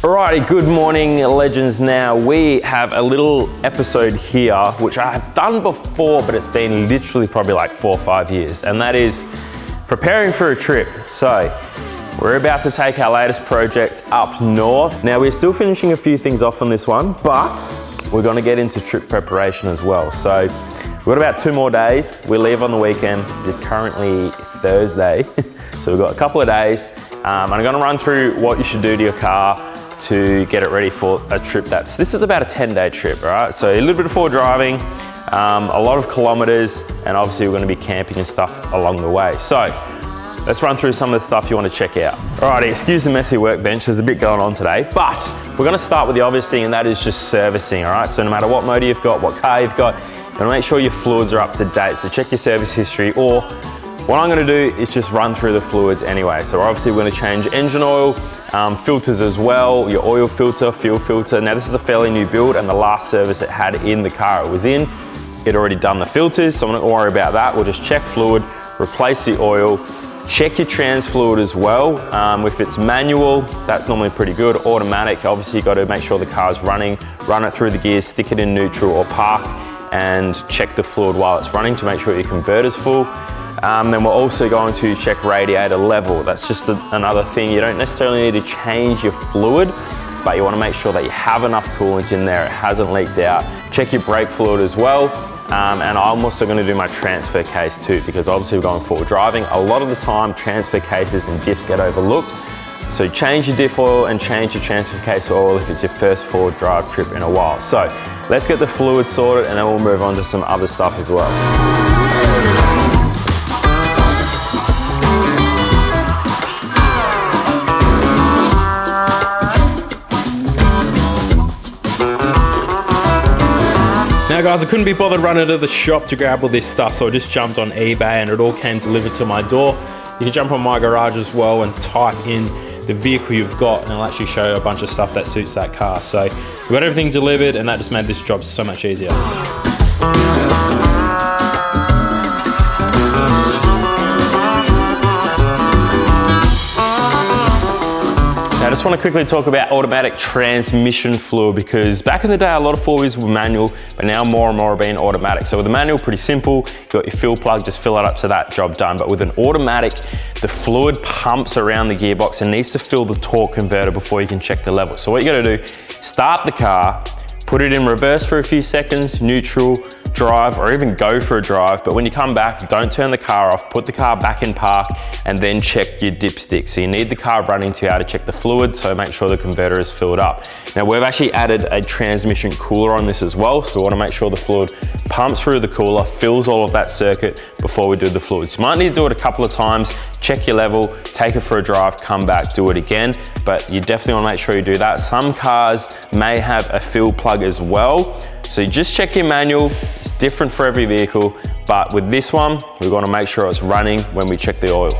Alrighty, good morning legends. Now we have a little episode here which I have done before, but it's been literally probably like 4 or 5 years, and that is preparing for a trip. So we're about to take our latest project up north. Now we're still finishing a few things off on this one, but we're going to get into trip preparation as well. So we've got about 2 more days. We leave on the weekend. It is currently Thursday. So we've got a couple of days. I'm going to run through what you should do to your car to get it ready for a trip. This is about a 10-day trip, all right? So a little bit of forward driving, a lot of kilometers, and obviously we're going to be camping and stuff along the way. So let's run through some of the stuff you want to check out. Alrighty, excuse the messy workbench, there's a bit going on today, but we're going to start with the obvious thing, and that is just servicing, all right? So no matter what motor you've got, what car you've got, you want to make sure your fluids are up to date. So check your service history, or what I'm going to do is just run through the fluids anyway. So obviously we're going to change engine oil, filters as well, your oil filter, fuel filter. Now this is a fairly new build, and the last service it had in the car it was in, it already done the filters, so I'm not going to worry about that. We'll just check fluid, replace the oil, check your trans fluid as well. If it's manual, that's normally pretty good. Automatic, obviously you've got to make sure the car's running, run it through the gears, stick it in neutral or park, and check the fluid while it's running to make sure your converter's full. Then we're also going to check radiator level. That's just another thing. You don't necessarily need to change your fluid, but you want to make sure that you have enough coolant in there, it hasn't leaked out. Check your brake fluid as well. And I'm also going to do my transfer case too, because obviously we're going forward driving. A lot of the time transfer cases and diffs get overlooked. So change your diff oil and change your transfer case oil if it's your first forward drive trip in a while. So let's get the fluid sorted, and then we'll move on to some other stuff as well. Now guys, I couldn't be bothered running to the shop to grab all this stuff, so I just jumped on eBay and it all came delivered to my door. You can jump on my garage as well and type in the vehicle you've got, and it'll actually show you a bunch of stuff that suits that car. So we got everything delivered, and that just made this job so much easier. I just want to quickly talk about automatic transmission fluid, because back in the day a lot of 4-wheels were manual, but now more and more are being automatic. So with the manual, pretty simple, you've got your fuel plug, just fill it up to that, job done. But with an automatic, the fluid pumps around the gearbox and needs to fill the torque converter before you can check the level. So what you got to do, start the car, put it in reverse for a few seconds, neutral, drive, or even go for a drive. But when you come back, don't turn the car off, put the car back in park, and then check your dipstick. So you need the car running to be able to check the fluid, so make sure the converter is filled up. Now we've actually added a transmission cooler on this as well, so we want to make sure the fluid pumps through the cooler, fills all of that circuit before we do the fluids. You might need to do it a couple of times, check your level, take it for a drive, come back, do it again, but you definitely want to make sure you do that. Some cars may have a fill plug as well, so you just check your manual. It's different for every vehicle, but with this one, we're going to make sure it's running when we check the oil.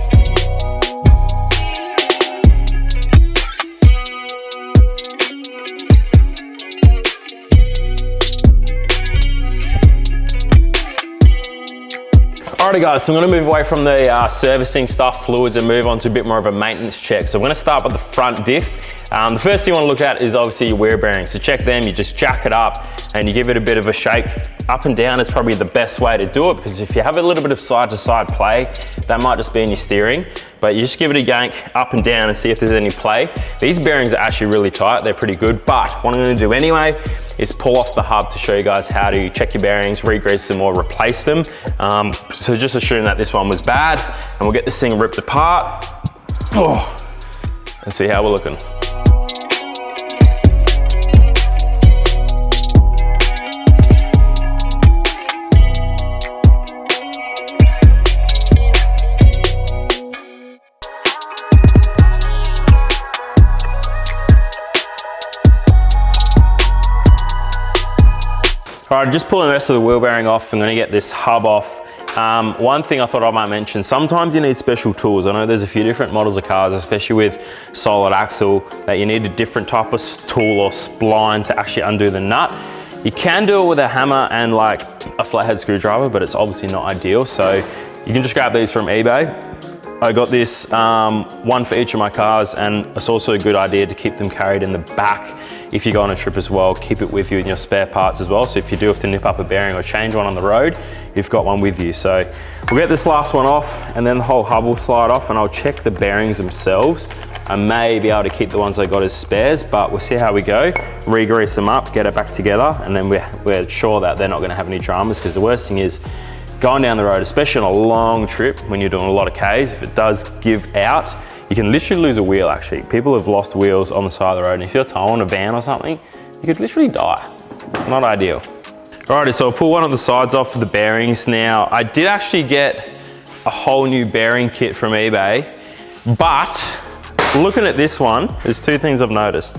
Alrighty guys, so I'm going to move away from the servicing stuff, fluids, and move on to a bit more of a maintenance check. So I'm going to start with the front diff. The first thing you want to look at is obviously your wear bearings. So check them, you just jack it up and you give it a bit of a shake. Up and down is probably the best way to do it, because if you have a little bit of side to side play, that might just be in your steering, but you just give it a yank up and down and see if there's any play. These bearings are actually really tight, they're pretty good, but what I'm going to do anyway is pull off the hub to show you guys how to check your bearings, re-grease them or replace them. So just assume that this one was bad, and we'll get this thing ripped apart and see how we're looking. All right, just pulling the rest of the wheel bearing off. I'm going to get this hub off. One thing I thought I might mention, sometimes you need special tools. I know there's a few different models of cars, especially with solid axle, that you need a different type of tool or spline to actually undo the nut. You can do it with a hammer and like a flathead screwdriver, but it's obviously not ideal. So you can just grab these from eBay. I got this one for each of my cars, and it's also a good idea to keep them carried in the back if you go on a trip as well. Keep it with you in your spare parts as well, so if you do have to nip up a bearing or change one on the road, you've got one with you. So we'll get this last one off, and then the whole hub will slide off, and I'll check the bearings themselves. I may be able to keep the ones I got as spares, but we'll see how we go. Re-grease them up, get it back together, and then we're sure that they're not gonna have any dramas, because the worst thing is going down the road, especially on a long trip when you're doing a lot of Ks, if it does give out, you can literally lose a wheel actually. People have lost wheels on the side of the road, and if you're towing a van or something, you could literally die. Not ideal. Alrighty, so I'll pull one of the sides off for the bearings. Now, I did actually get a whole new bearing kit from eBay, but looking at this one, there's two things I've noticed.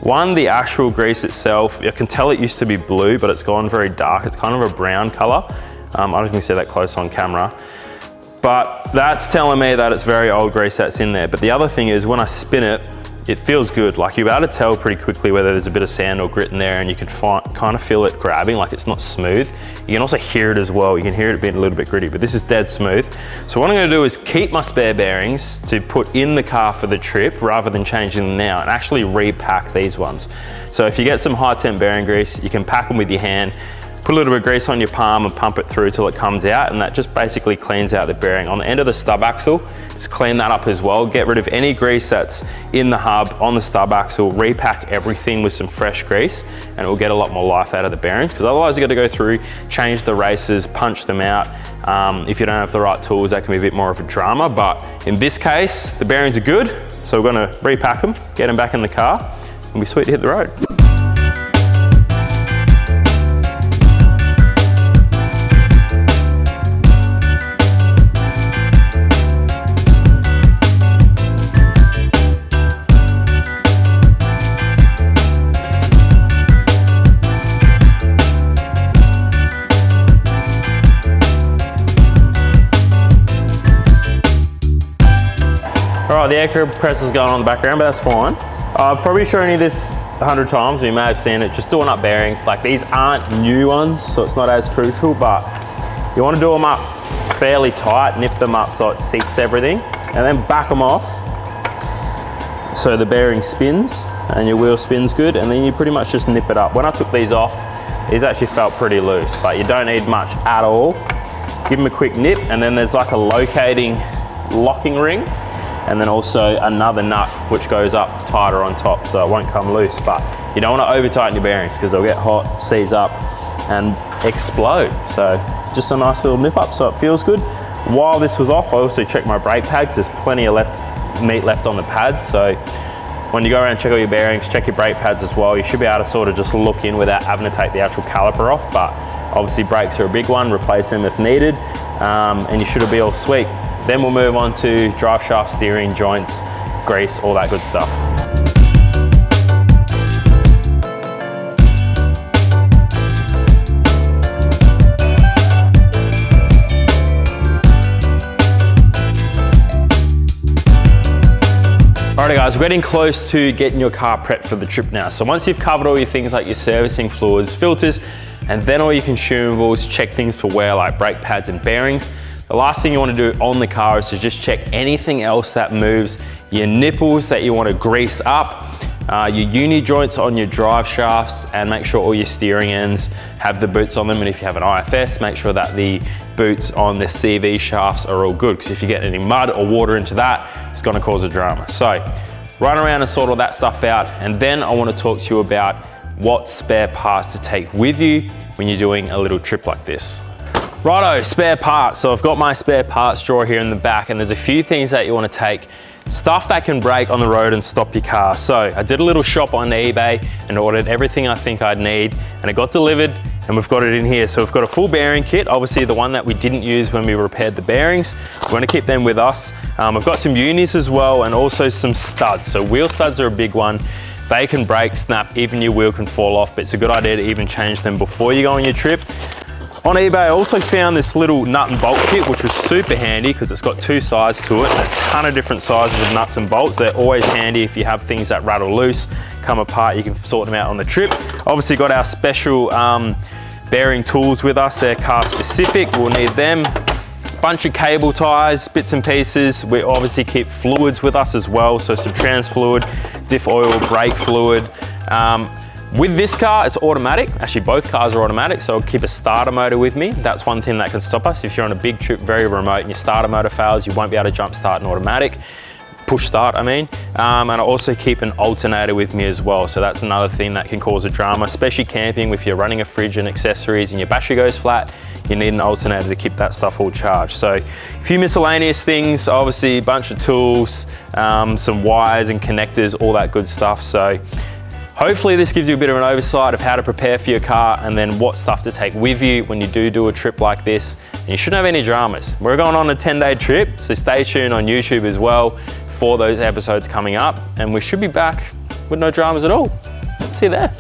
One, the actual grease itself, I can tell it used to be blue, but it's gone very dark. It's kind of a brown color. I don't know if you can see that close on camera, but that's telling me that it's very old grease that's in there. But the other thing is when I spin it, it feels good. Like you're able to tell pretty quickly whether there's a bit of sand or grit in there, and you can kind of feel it grabbing, like it's not smooth. You can also hear it as well. You can hear it being a little bit gritty, but this is dead smooth. So what I'm gonna do is keep my spare bearings to put in the car for the trip rather than changing them now, and actually repack these ones. So if you get some high temp bearing grease, you can pack them with your hand, put a little bit of grease on your palm and pump it through till it comes out, and that just basically cleans out the bearing. On the end of the stub axle, just clean that up as well. Get rid of any grease that's in the hub, on the stub axle, repack everything with some fresh grease, and it will get a lot more life out of the bearings, because otherwise you got to go through, change the racers, punch them out. If you don't have the right tools, that can be a bit more of a drama, but in this case, the bearings are good, so we're gonna repack them, get them back in the car, and be sweet to hit the road. Alright, the air compressor's going on in the background, but that's fine. I've probably shown you this 100 times, you may have seen it, just doing up bearings. Like these aren't new ones, so it's not as crucial, but you want to do them up fairly tight, nip them up so it seats everything, and then back them off so the bearing spins and your wheel spins good, and then you pretty much just nip it up. When I took these off, these actually felt pretty loose, but you don't need much at all. Give them a quick nip, and then there's like a locating locking ring, and then also another nut which goes up tighter on top so it won't come loose. But you don't want to over tighten your bearings because they'll get hot, seize up and explode. So just a nice little nip up so it feels good. While this was off, I also checked my brake pads. There's plenty of meat left on the pads, so when you go around and check all your bearings, check your brake pads as well. You should be able to sort of just look in without having to take the actual caliper off, but obviously brakes are a big one, replace them if needed, and you should be all sweet. Then we'll move on to drive shaft, steering, joints, grease, all that good stuff. Alrighty guys, we're getting close to getting your car prepped for the trip now. So once you've covered all your things like your servicing, fluids, filters, and then all your consumables, check things for wear like brake pads and bearings. The last thing you want to do on the car is to just check anything else that moves, your nipples that you want to grease up, your uni joints on your drive shafts, and make sure all your steering ends have the boots on them. And if you have an IFS, make sure that the boots on the CV shafts are all good, because if you get any mud or water into that, it's going to cause a drama. So run around and sort all that stuff out, and then I want to talk to you about what spare parts to take with you when you're doing a little trip like this. Righto, spare parts. So I've got my spare parts drawer here in the back, and there's a few things that you want to take. Stuff that can break on the road and stop your car. So I did a little shop on eBay and ordered everything I think I'd need, and it got delivered, and we've got it in here. So we've got a full bearing kit, obviously the one that we didn't use when we repaired the bearings. We want to keep them with us. I've got some unis as well, and also some studs. So wheel studs are a big one. They can break, snap, even your wheel can fall off, but it's a good idea to even change them before you go on your trip. On eBay, I also found this little nut and bolt kit, which was super handy because it's got two sides to it and a ton of different sizes of nuts and bolts. They're always handy if you have things that rattle loose, come apart, you can sort them out on the trip. Obviously got our special bearing tools with us. They're car specific, we'll need them. Bunch of cable ties, bits and pieces. We obviously keep fluids with us as well, so some trans fluid, diff oil, brake fluid. With this car, it's automatic. Actually, both cars are automatic, so I'll keep a starter motor with me. That's one thing that can stop us. If you're on a big trip, very remote, and your starter motor fails, you won't be able to jump start an automatic. Push start, I mean. And I also keep an alternator with me as well. So that's another thing that can cause a drama, especially camping. If you're running a fridge and accessories and your battery goes flat, you need an alternator to keep that stuff all charged. So a few miscellaneous things, obviously a bunch of tools, some wires and connectors, all that good stuff. So hopefully this gives you a bit of an oversight of how to prepare for your car and then what stuff to take with you when you do a trip like this. And you shouldn't have any dramas. We're going on a 10-day trip, so stay tuned on YouTube as well for those episodes coming up, and we should be back with no dramas at all. See you there.